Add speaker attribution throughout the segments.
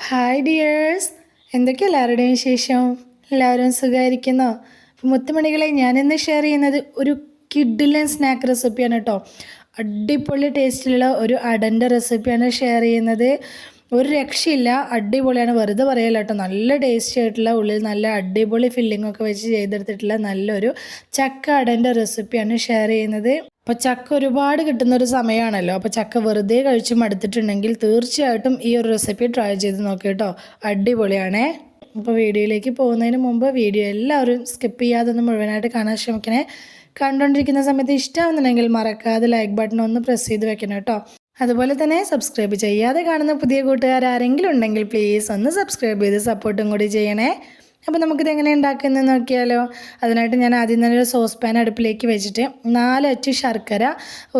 Speaker 1: Hi dears, എന്തൊക്കെ എല്ലാവരുടെയും വിശേഷം? എല്ലാവരും സുഖമായിരിക്കുന്നോ? അപ്പോൾ മുത്തുമണികളെ, ഞാനിന്ന് ഷെയർ ചെയ്യുന്നത് ഒരു കിഡിലൻ സ്നാക്ക് റെസിപ്പിയാണ് കേട്ടോ. അടിപൊളി ടേസ്റ്റിലുള്ള ഒരു അടൻ്റെ റെസിപ്പിയാണ് ഷെയർ ചെയ്യുന്നത്. ഒരു രക്ഷയില്ല, അടിപൊളിയാണ്, വെറുതെ പറയല്ല കേട്ടോ. നല്ല ടേസ്റ്റി ആയിട്ടുള്ള, ഉള്ളിൽ നല്ല അടിപൊളി ഫില്ലിംഗ് ഒക്കെ വെച്ച് ചെയ്തെടുത്തിട്ടുള്ള നല്ലൊരു ചക്ക അടൻ്റെ റെസിപ്പിയാണ് ഷെയർ ചെയ്യുന്നത്. അപ്പോൾ ചക്ക ഒരുപാട് കിട്ടുന്നൊരു സമയമാണല്ലോ. അപ്പോൾ ചക്ക വെറുതെ കഴിച്ച് മടുത്തിട്ടുണ്ടെങ്കിൽ തീർച്ചയായിട്ടും ഈ ഒരു റെസിപ്പി ട്രൈ ചെയ്ത് നോക്കി കേട്ടോ. അടിപൊളിയാണേ. അപ്പോൾ വീഡിയോയിലേക്ക് പോകുന്നതിന് മുമ്പ് വീഡിയോ എല്ലാവരും സ്കിപ്പ് ചെയ്യാതെ ഒന്ന് മുഴുവനായിട്ട് കാണാൻ ശ്രമിക്കണേ. കണ്ടുകൊണ്ടിരിക്കുന്ന സമയത്ത് ഇഷ്ടമാവുന്നുണ്ടെങ്കിൽ മറക്കാതെ ലൈക്ക് ബട്ടൺ ഒന്ന് പ്രസ് ചെയ്ത് വെക്കണം കേട്ടോ. അതുപോലെ തന്നെ സബ്സ്ക്രൈബ് ചെയ്യാതെ കാണുന്ന പുതിയ കൂട്ടുകാർ ആരെങ്കിലും ഉണ്ടെങ്കിൽ പ്ലീസ് ഒന്ന് സബ്സ്ക്രൈബ് ചെയ്ത് സപ്പോർട്ടും കൂടി ചെയ്യണേ. അപ്പോൾ നമുക്കിത് എങ്ങനെ ഉണ്ടാക്കുന്നത് നോക്കിയാലോ. അതിനായിട്ട് ഞാൻ ആദ്യം തന്നെ ഒരു സോസ് പാൻ അടുപ്പിലേക്ക് വെച്ചിട്ട് 4 അച്ച് ശർക്കര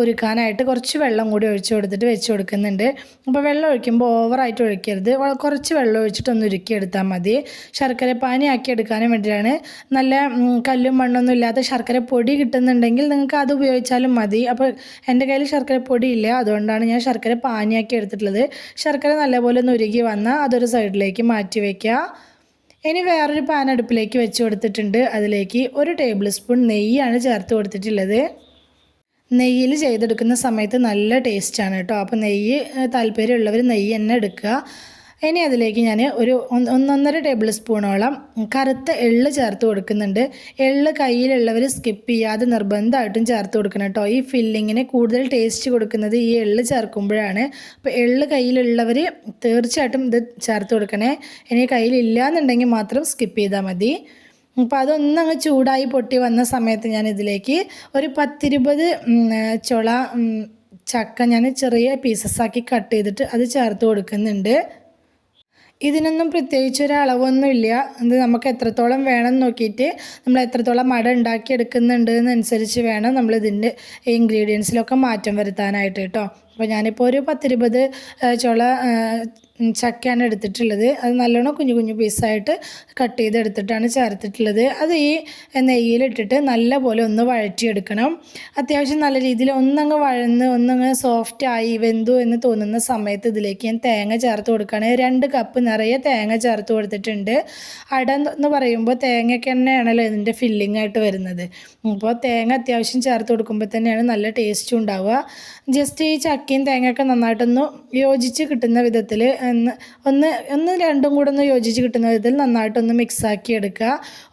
Speaker 1: ഉരുക്കാനായിട്ട് കുറച്ച് വെള്ളം കൂടി ഒഴിച്ച് കൊടുത്തിട്ട് വെച്ച് കൊടുക്കുന്നുണ്ട്. അപ്പോൾ വെള്ളം ഒഴിക്കുമ്പോൾ ഓവറായിട്ട് ഒഴിക്കരുത്, കുറച്ച് വെള്ളം ഒഴിച്ചിട്ട് ഒന്ന് ഉരുക്കിയെടുത്താൽ മതി. ശർക്കര പാനിയാക്കി എടുക്കാനും വേണ്ടിയിട്ടാണ്. നല്ല കല്ലും മണ്ണൊന്നും ഇല്ലാത്ത ശർക്കര പൊടി കിട്ടുന്നുണ്ടെങ്കിൽ നിങ്ങൾക്ക് അത് ഉപയോഗിച്ചാലും മതി. അപ്പോൾ എൻ്റെ കയ്യിൽ ശർക്കര പൊടി ഇല്ല, അതുകൊണ്ടാണ് ഞാൻ ശർക്കര പാനിയാക്കി എടുത്തിട്ടുള്ളത്. ശർക്കര നല്ലപോലെ ഒന്ന് ഉരുകി വന്നാൽ അതൊരു സൈഡിലേക്ക് മാറ്റി വയ്ക്കുക. ഇനി വേറൊരു പാൻ അടുപ്പിലേക്ക് വെച്ച് കൊടുത്തിട്ടുണ്ട്. അതിലേക്ക് 1 ടേബിൾ സ്പൂൺ നെയ്യാണ് ചേർത്ത് കൊടുത്തിട്ടുള്ളത്. നെയ്യിൽ ചെയ്തെടുക്കുന്ന സമയത്ത് നല്ല ടേസ്റ്റാണ് കേട്ടോ. അപ്പോൾ നെയ്യ് താല്പര്യമുള്ളവർ നെയ്യ് തന്നെ എടുക്കുക. ഇനി അതിലേക്ക് ഞാൻ ഒരു 1.5 ടേബിൾ സ്പൂണോളം കറുത്ത എള്ള് ചേർത്ത് കൊടുക്കുന്നുണ്ട്. എള്ള് കയ്യിലുള്ളവർ സ്കിപ്പ് ചെയ്യാതെ നിർബന്ധമായിട്ടും ചേർത്ത് കൊടുക്കണം കേട്ടോ. ഈ ഫില്ലിങ്ങിന് കൂടുതൽ ടേസ്റ്റ് കൊടുക്കുന്നത് ഈ എള്ള് ചേർക്കുമ്പോഴാണ്. അപ്പോൾ എള്ള് കയ്യിലുള്ളവർ തീർച്ചയായിട്ടും ഇത് ചേർത്ത് കൊടുക്കണേ. ഇനി കയ്യിലില്ല എന്നുണ്ടെങ്കിൽ മാത്രം സ്കിപ്പ് ചെയ്താൽ മതി. അപ്പോൾ അതൊന്നങ്ങ് ചൂടായി പൊട്ടി വന്ന സമയത്ത് ഞാൻ ഇതിലേക്ക് ഒരു 10-20 ചുള ചക്ക ഞാൻ ചെറിയ പീസസാക്കി കട്ട് ചെയ്തിട്ട് അത് ചേർത്ത് കൊടുക്കുന്നുണ്ട്. ഇതിനൊന്നും പ്രത്യേകിച്ച് ഒരു അളവൊന്നുമില്ല. ഇത് നമുക്ക് എത്രത്തോളം വേണം നോക്കിയിട്ട് നമ്മൾ എത്രത്തോളം അട ഉണ്ടാക്കിയെടുക്കുന്നുണ്ട് എന്നനുസരിച്ച് വേണം നമ്മളിതിൻ്റെ ഇൻഗ്രീഡിയൻസിലൊക്കെ മാറ്റം വരുത്താനായിട്ട് കേട്ടോ. അപ്പോൾ ഞാനിപ്പോൾ ഒരു 10-20 ചുള ചക്കയാണ് എടുത്തിട്ടുള്ളത്. അത് നല്ലോണം കുഞ്ഞു കുഞ്ഞു പീസായിട്ട് കട്ട് ചെയ്തെടുത്തിട്ടാണ് ചേർത്തിട്ടുള്ളത്. അത് ഈ നെയ്യിലിട്ടിട്ട് നല്ലപോലെ ഒന്ന് വഴറ്റിയെടുക്കണം. അത്യാവശ്യം നല്ല രീതിയിൽ ഒന്നങ്ങ് ഒന്നങ്ങ് സോഫ്റ്റായി വെന്തു എന്ന് തോന്നുന്ന സമയത്ത് ഇതിലേക്ക് ഞാൻ തേങ്ങ ചേർത്ത് കൊടുക്കുകയാണ്. 2 കപ്പ് നിറയെ തേങ്ങ ചേർത്ത് കൊടുത്തിട്ടുണ്ട്. അട എന്ന് പറയുമ്പോൾ തേങ്ങയ്ക്ക് തന്നെയാണല്ലോ ഇതിൻ്റെ ഫില്ലിംഗ് ആയിട്ട് വരുന്നത്. അപ്പോൾ തേങ്ങ അത്യാവശ്യം ചേർത്ത് കൊടുക്കുമ്പോൾ തന്നെയാണ് നല്ല ടേസ്റ്റും ഉണ്ടാവുക. ജസ്റ്റ് ഈ ചക്കയും തേങ്ങയൊക്കെ നന്നായിട്ടൊന്ന് യോജിച്ച് കിട്ടുന്ന വിധത്തിൽ ഒന്ന് രണ്ടും കൂടെ ഒന്ന് യോജിച്ച് കിട്ടുന്ന വിധത്തിൽ നന്നായിട്ടൊന്ന് മിക്സാക്കി എടുക്കുക.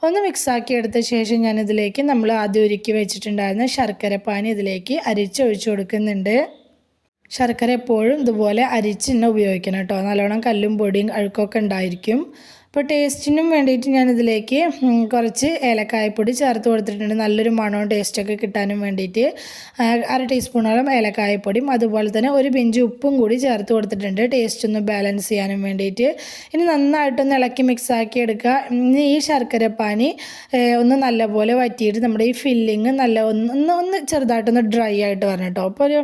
Speaker 1: ഒന്ന് മിക്സാക്കി എടുത്ത ശേഷം ഞാനിതിലേക്ക് നമ്മൾ ആദ്യം ഒരുക്കി വെച്ചിട്ടുണ്ടായിരുന്ന ശർക്കര പാനി ഇതിലേക്ക് അരിച്ചൊഴിച്ച് കൊടുക്കുന്നുണ്ട്. ശർക്കര എപ്പോഴും ഇതുപോലെ അരിച്ച് തന്നെ ഉപയോഗിക്കണം കേട്ടോ. നല്ലോണം കല്ലും പൊടിയും അഴുക്കൊക്കെ ഉണ്ടായിരിക്കും. അപ്പോൾ ടേസ്റ്റിനും വേണ്ടിയിട്ട് ഞാനിതിലേക്ക് കുറച്ച് ഏലക്കായപ്പൊടി ചേർത്ത് കൊടുത്തിട്ടുണ്ട്. നല്ലൊരു മണവും ടേസ്റ്റൊക്കെ കിട്ടാനും വേണ്ടിയിട്ട് 1/2 ടീസ്പൂണോളം ഏലക്കായപ്പൊടിയും അതുപോലെ തന്നെ ഒരു പിഞ്ച് ഉപ്പും കൂടി ചേർത്ത് കൊടുത്തിട്ടുണ്ട്, ടേസ്റ്റ് ഒന്ന് ബാലൻസ് ചെയ്യാനും വേണ്ടിയിട്ട്. ഇനി നന്നായിട്ടൊന്ന് ഇളക്കി മിക്സാക്കി എടുക്കുക. ഇനി ഈ ശർക്കര പാനി ഒന്ന് നല്ലപോലെ വറ്റിയിട്ട് നമ്മുടെ ഈ ഫില്ലിങ് നല്ല ഒന്ന് ചെറുതായിട്ടൊന്ന് ഡ്രൈ ആയിട്ട് വരണം കേട്ടോ. അപ്പോൾ ഒരു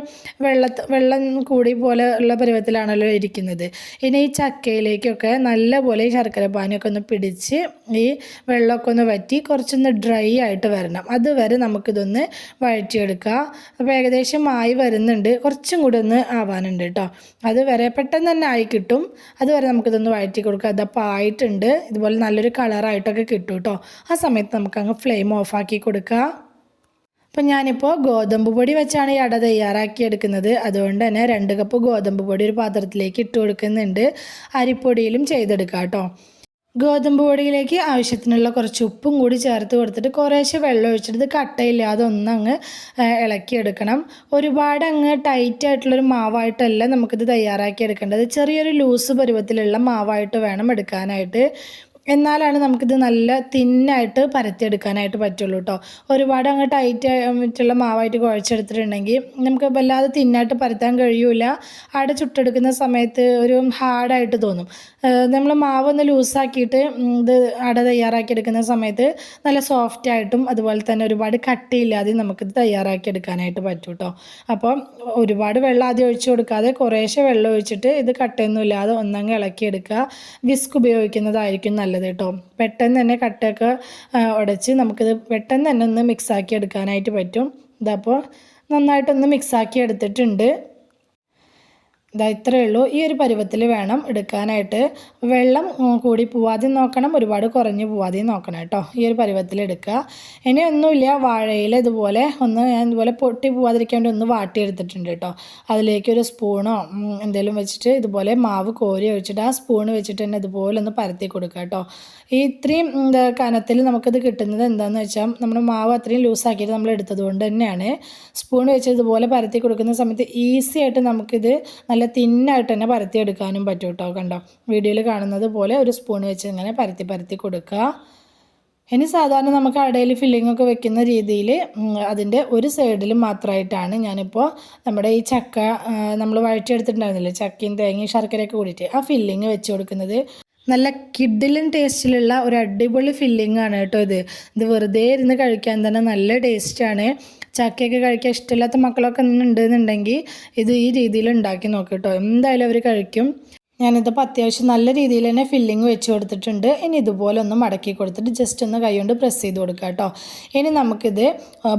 Speaker 1: വെള്ളം കൂടി പോലെ ഉള്ള പരുവത്തിലാണല്ലോ ഇരിക്കുന്നത്. ഇനി ഈ ചക്കയിലേക്കൊക്കെ നല്ലപോലെ ഈ ശർക്കര പാനിയൊക്കെ ഒന്ന് പിടിച്ച് ഈ വെള്ളമൊക്കെ ഒന്ന് വറ്റി കുറച്ചൊന്ന് ഡ്രൈ ആയിട്ട് വരണം. അതുവരെ നമുക്കിതൊന്ന് വഴറ്റിയെടുക്കുക. അപ്പോൾ ഏകദേശം ആയി വരുന്നുണ്ട്, കുറച്ചും കൂടി ഒന്ന് ആവാനുണ്ട് കേട്ടോ. അതുവരെ പെട്ടെന്ന് തന്നെ ആയി കിട്ടും. അതുവരെ നമുക്കിതൊന്ന് വഴറ്റി കൊടുക്കുക. അതപ്പോൾ ആയിട്ടുണ്ട്, ഇതുപോലെ നല്ലൊരു കളറായിട്ടൊക്കെ കിട്ടും കേട്ടോ. ആ സമയത്ത് നമുക്കങ്ങ് ഫ്ലെയിം ഓഫാക്കി കൊടുക്കുക. അപ്പം ഞാനിപ്പോൾ ഗോതമ്പ് പൊടി വെച്ചാണ് ഈ അട തയ്യാറാക്കി എടുക്കുന്നത്. അതുകൊണ്ട് തന്നെ 2 കപ്പ് ഗോതമ്പ് പൊടി ഒരു പാത്രത്തിലേക്ക് ഇട്ട് കൊടുക്കുന്നുണ്ട്. അരിപ്പൊടിയിലും ചെയ്തെടുക്കാം കേട്ടോ. ഗോതമ്പ് പൊടിയിലേക്ക് ആവശ്യത്തിനുള്ള കുറച്ച് ഉപ്പും കൂടി ചേർത്ത് കൊടുത്തിട്ട് കുറേശ്ശെ വെള്ളം ഒഴിച്ചിട്ട് കട്ടയില്ലാതെ ഒന്നങ്ങ് ഇളക്കിയെടുക്കണം. ഒരുപാട് അങ്ങ് ടൈറ്റ് ആയിട്ടുള്ളൊരു മാവായിട്ടല്ല നമുക്കിത് തയ്യാറാക്കി എടുക്കേണ്ടത്. ചെറിയൊരു ലൂസ് പരുവത്തിലുള്ള മാവായിട്ട് വേണം എടുക്കാനായിട്ട്. എന്നാലാണ് നമുക്കിത് നല്ല തിന്നായിട്ട് പരത്തിയെടുക്കാനായിട്ട് പറ്റുള്ളൂ കേട്ടോ. ഒരുപാട് അങ്ങ് ടൈറ്റ് ആയിട്ടുള്ള മാവായിട്ട് കുഴച്ചെടുത്തിട്ടുണ്ടെങ്കിൽ നമുക്ക് വല്ലാതെ തിന്നായിട്ട് പരത്താൻ കഴിയൂല. അട ചുട്ടെടുക്കുന്ന സമയത്ത് ഒരു ഹാർഡായിട്ട് തോന്നും. നമ്മൾ മാവൊന്ന് ലൂസാക്കിയിട്ട് ഇത് അട തയ്യാറാക്കിയെടുക്കുന്ന സമയത്ത് നല്ല സോഫ്റ്റായിട്ടും അതുപോലെ തന്നെ ഒരുപാട് കട്ടിയില്ലാതെയും നമുക്കിത് തയ്യാറാക്കിയെടുക്കാനായിട്ട് പറ്റും കേട്ടോ. അപ്പോൾ ഒരുപാട് വെള്ളം ആദ്യം ഒഴിച്ചു കൊടുക്കാതെ കുറേശ്ശെ വെള്ളം ഒഴിച്ചിട്ട് ഇത് കട്ടയൊന്നും ഇല്ലാതെ ഒന്നങ്ങ് ഇളക്കിയെടുക്കുക. വിസ്ക് ഉപയോഗിക്കുന്നതായിരിക്കും നല്ലത് കേട്ടോ. പെട്ടെന്ന് തന്നെ കട്ടയൊക്കെ ഉടച്ച് നമുക്കിത് പെട്ടെന്ന് തന്നെ ഒന്ന് മിക്സാക്കി എടുക്കാനായിട്ട് പറ്റും. ഇതപ്പോൾ നന്നായിട്ടൊന്ന് മിക്സാക്കി എടുത്തിട്ടുണ്ട്. ഇതാ ഇത്രയേ ഉള്ളൂ. ഈ ഒരു പരുവത്തിൽ വേണം എടുക്കാനായിട്ട്. വെള്ളം കൂടി പോവാതെ നോക്കണം, ഒരുപാട് കുറഞ്ഞു പോവാതെ നോക്കണം കേട്ടോ. ഈ ഒരു പരുവത്തിൽ എടുക്കുക. ഇനി ഒന്നുമില്ല, വാഴയില ഇതുപോലെ ഞാൻ ഇതുപോലെ പൊട്ടി പോവാതിരിക്കാൻ വേണ്ടി ഒന്ന് വാട്ടിയെടുത്തിട്ടുണ്ട് കേട്ടോ. അതിലേക്ക് ഒരു സ്പൂണോ എന്തെങ്കിലും വെച്ചിട്ട് ഇതുപോലെ മാവ് കോരി ഒഴിച്ചിട്ട് ആ സ്പൂൺ വെച്ചിട്ട് തന്നെ ഇതുപോലെ ഒന്ന് പരത്തി കൊടുക്കുക കേട്ടോ. ഈ ഇത്രയും കനത്തിൽ നമുക്കിത് കിട്ടുന്നത് എന്താണെന്ന് വെച്ചാൽ നമ്മുടെ മാവ് അത്രയും ലൂസാക്കിയിട്ട് നമ്മൾ എടുത്തത് കൊണ്ട് തന്നെയാണ്. സ്പൂൺ വെച്ച് ഇതുപോലെ പരത്തി കൊടുക്കുന്ന സമയത്ത് ഈസി ആയിട്ട് നമുക്കിത് നല്ല തിന്നായിട്ട് തന്നെ പരത്തിയെടുക്കാനും പറ്റും കേട്ടോ. കണ്ടോ, വീഡിയോയിൽ കാണുന്നത് പോലെ ഒരു സ്പൂൺ വെച്ച് ഇങ്ങനെ പരത്തി കൊടുക്കുക. ഇനി സാധാരണ നമുക്ക് അടയിൽ ഫില്ലിംഗ് ഒക്കെ വെക്കുന്ന രീതിയിൽ അതിൻ്റെ ഒരു സൈഡിൽ മാത്രമായിട്ടാണ് ഞാനിപ്പോൾ നമ്മുടെ ഈ ചക്ക നമ്മൾ വഴറ്റിയെടുത്തിട്ടുണ്ടായിരുന്നില്ലേ, ചക്കയും തേങ്ങയും ശർക്കരയൊക്കെ കൂടിയിട്ട് ആ ഫില്ലിങ് വെച്ച് കൊടുക്കുന്നത്. നല്ല കിഡിലും ടേസ്റ്റിലുള്ള ഒരു അടിപൊളി ഫില്ലിംഗ് ആണ് കേട്ടോ ഇത് വെറുതെ ഇരുന്ന് കഴിക്കാൻ തന്നെ നല്ല ടേസ്റ്റാണ്. ചക്കയൊക്കെ കഴിക്കാൻ ഇഷ്ടമില്ലാത്ത മക്കളൊക്കെ ഉണ്ടെന്നുണ്ടെങ്കിൽ ഇത് ഈ രീതിയിൽ ഉണ്ടാക്കി നോക്കാം കേട്ടോ, എന്തായാലും അവർ കഴിക്കും. ഞാനിതിപ്പോൾ അത്യാവശ്യം നല്ല രീതിയിൽ തന്നെ ഫില്ലിങ് വെച്ച് കൊടുത്തിട്ടുണ്ട്. ഇനി ഇതുപോലെ ഒന്ന് മടക്കി കൊടുത്തിട്ട് ജസ്റ്റ് ഒന്ന് കൈ കൊണ്ട് പ്രസ് ചെയ്ത് കൊടുക്കുക കേട്ടോ. ഇനി നമുക്കിത്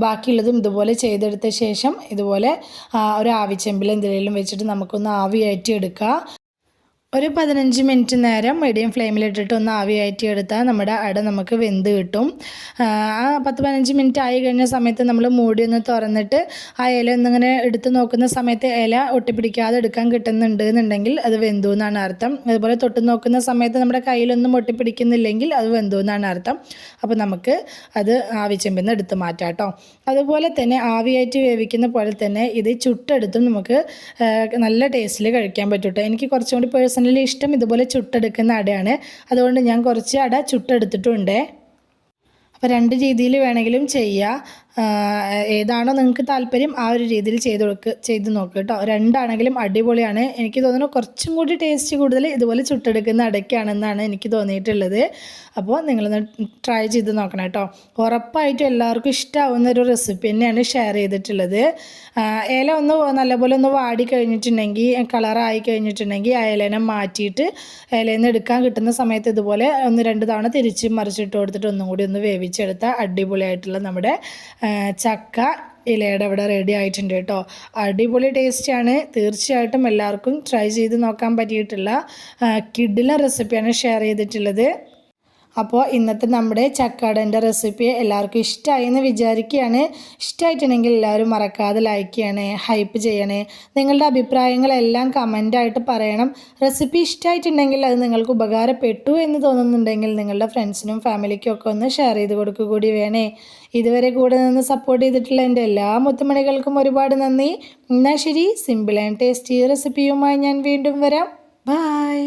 Speaker 1: ബാക്കിയുള്ളതും ഇതുപോലെ ചെയ്തെടുത്ത ശേഷം ഇതുപോലെ ഒരു ആവിച്ചെമ്പിൽ എന്തെങ്കിലും വെച്ചിട്ട് നമുക്കൊന്ന് ആവി കയറ്റി എടുക്കുക. ഒരു 15 മിനിറ്റ് നേരം മീഡിയം ഫ്ലെയിമിലിട്ടിട്ട് ഒന്ന് ആവി കയറ്റി എടുത്താൽ നമ്മുടെ അട നമുക്ക് വെന്ത് കിട്ടും. ആ 10-15 മിനിറ്റ് ആയി കഴിഞ്ഞ സമയത്ത് നമ്മൾ മൂടി ഒന്ന് തുറന്നിട്ട് ആ ഇല ഒന്നിങ്ങനെ എടുത്ത് നോക്കുന്ന സമയത്ത് ഇല ഒട്ടിപ്പിടിക്കാതെ എടുക്കാൻ കിട്ടുന്നുണ്ട് എന്നുണ്ടെങ്കിൽ അത് വെന്തു എന്നാണ് അർത്ഥം. അതുപോലെ തൊട്ട് നോക്കുന്ന സമയത്ത് നമ്മുടെ കയ്യിലൊന്നും ഒട്ടിപ്പിടിക്കുന്നില്ലെങ്കിൽ അത് വെന്തു എന്നാണ് അർത്ഥം. അപ്പോൾ നമുക്ക് അത് ആവിച്ചെമ്പിൽ നിന്ന് എടുത്ത് മാറ്റാം കേട്ടോ. അതുപോലെ തന്നെ ആവിയായിട്ട് വേവിക്കുന്ന പോലെ തന്നെ ഇത് ചുട്ടെടുത്തും നമുക്ക് നല്ല ടേസ്റ്റിൽ കഴിക്കാൻ പറ്റും കേട്ടോ. എനിക്ക് കുറച്ചും കൂടി പേഴ്സണലി ഇഷ്ടം ഇതുപോലെ ചുട്ടെടുക്കുന്ന അടയാണ്. അതുകൊണ്ട് ഞാൻ കുറച്ച് അട ചുട്ടെടുത്തിട്ടുണ്ട്. അപ്പോൾ 2 രീതിയിൽ വേണമെങ്കിലും ചെയ്യാം. ഏതാണോ നിങ്ങൾക്ക് താല്പര്യം ആ ഒരു രീതിയിൽ ചെയ്ത് നോക്കുക കേട്ടോ. 2 ആണെങ്കിലും അടിപൊളിയാണ്. എനിക്ക് തോന്നുന്നു കുറച്ചും കൂടി ടേസ്റ്റ് കൂടുതൽ ഇതുപോലെ ചുട്ടെടുക്കുന്ന അടയ്ക്കാണെന്നാണ് എനിക്ക് തോന്നിയിട്ടുള്ളത്. അപ്പോൾ നിങ്ങളൊന്ന് ട്രൈ ചെയ്ത് നോക്കണം കേട്ടോ. ഉറപ്പായിട്ടും എല്ലാവർക്കും ഇഷ്ടമാവുന്ന ഒരു റെസിപ്പി തന്നെയാണ് ഷെയർ ചെയ്തിട്ടുള്ളത്. ഇല ഒന്ന് നല്ലപോലെ ഒന്ന് വാടി കഴിഞ്ഞിട്ടുണ്ടെങ്കിൽ, കളറായി കഴിഞ്ഞിട്ടുണ്ടെങ്കിൽ ആ ഇലേനെ മാറ്റിയിട്ട് ഇലയിൽ നിന്ന് എടുക്കാൻ കിട്ടുന്ന സമയത്ത് ഇതുപോലെ 1-2 തവണ തിരിച്ച് മറിച്ചിട്ട് കൊടുത്തിട്ട് ഒന്നും കൂടി ഒന്ന് വേവിച്ചെടുത്താൽ അടിപൊളിയായിട്ടുള്ള നമ്മുടെ ചക്ക ഇലയുടെ അവിടെ റെഡി ആയിട്ടുണ്ട് കേട്ടോ. അടിപൊളി ടേസ്റ്റാണ്. തീർച്ചയായിട്ടും എല്ലാവർക്കും ട്രൈ ചെയ്ത് നോക്കാൻ പറ്റിയിട്ടുള്ള കിഡിലെ റെസിപ്പിയാണ് ഷെയർ ചെയ്തിട്ടുള്ളത്. അപ്പോൾ ഇന്നത്തെ നമ്മുടെ ചക്കടൻ്റെ റെസിപ്പി എല്ലാവർക്കും ഇഷ്ടമായി എന്ന് വിചാരിക്കുകയാണ്. ഇഷ്ടമായിട്ടുണ്ടെങ്കിൽ എല്ലാവരും മറക്കാതെ ലൈക്ക് ചെയ്യണേ, ഹൈപ്പ് ചെയ്യണേ. നിങ്ങളുടെ അഭിപ്രായങ്ങളെല്ലാം കമൻ്റായിട്ട് പറയണം. റെസിപ്പി ഇഷ്ടമായിട്ടുണ്ടെങ്കിൽ അത് നിങ്ങൾക്ക് ഉപകാരപ്പെട്ടു എന്ന് തോന്നുന്നുണ്ടെങ്കിൽ നിങ്ങളുടെ ഫ്രണ്ട്സിനും ഫാമിലിക്കും ഒക്കെ ഒന്ന് ഷെയർ ചെയ്ത് കൊടുക്കുക കൂടി വേണേ. ഇതുവരെ കൂടെ നിന്ന് സപ്പോർട്ട് ചെയ്തിട്ടുള്ള എൻ്റെ എല്ലാ മുത്തുമണികൾക്കും ഒരുപാട് നന്ദി. എന്നാൽ ശരി, സിമ്പിൾ ആൻഡ് ടേസ്റ്റി റെസിപ്പിയുമായി ഞാൻ വീണ്ടും വരാം. ബൈ.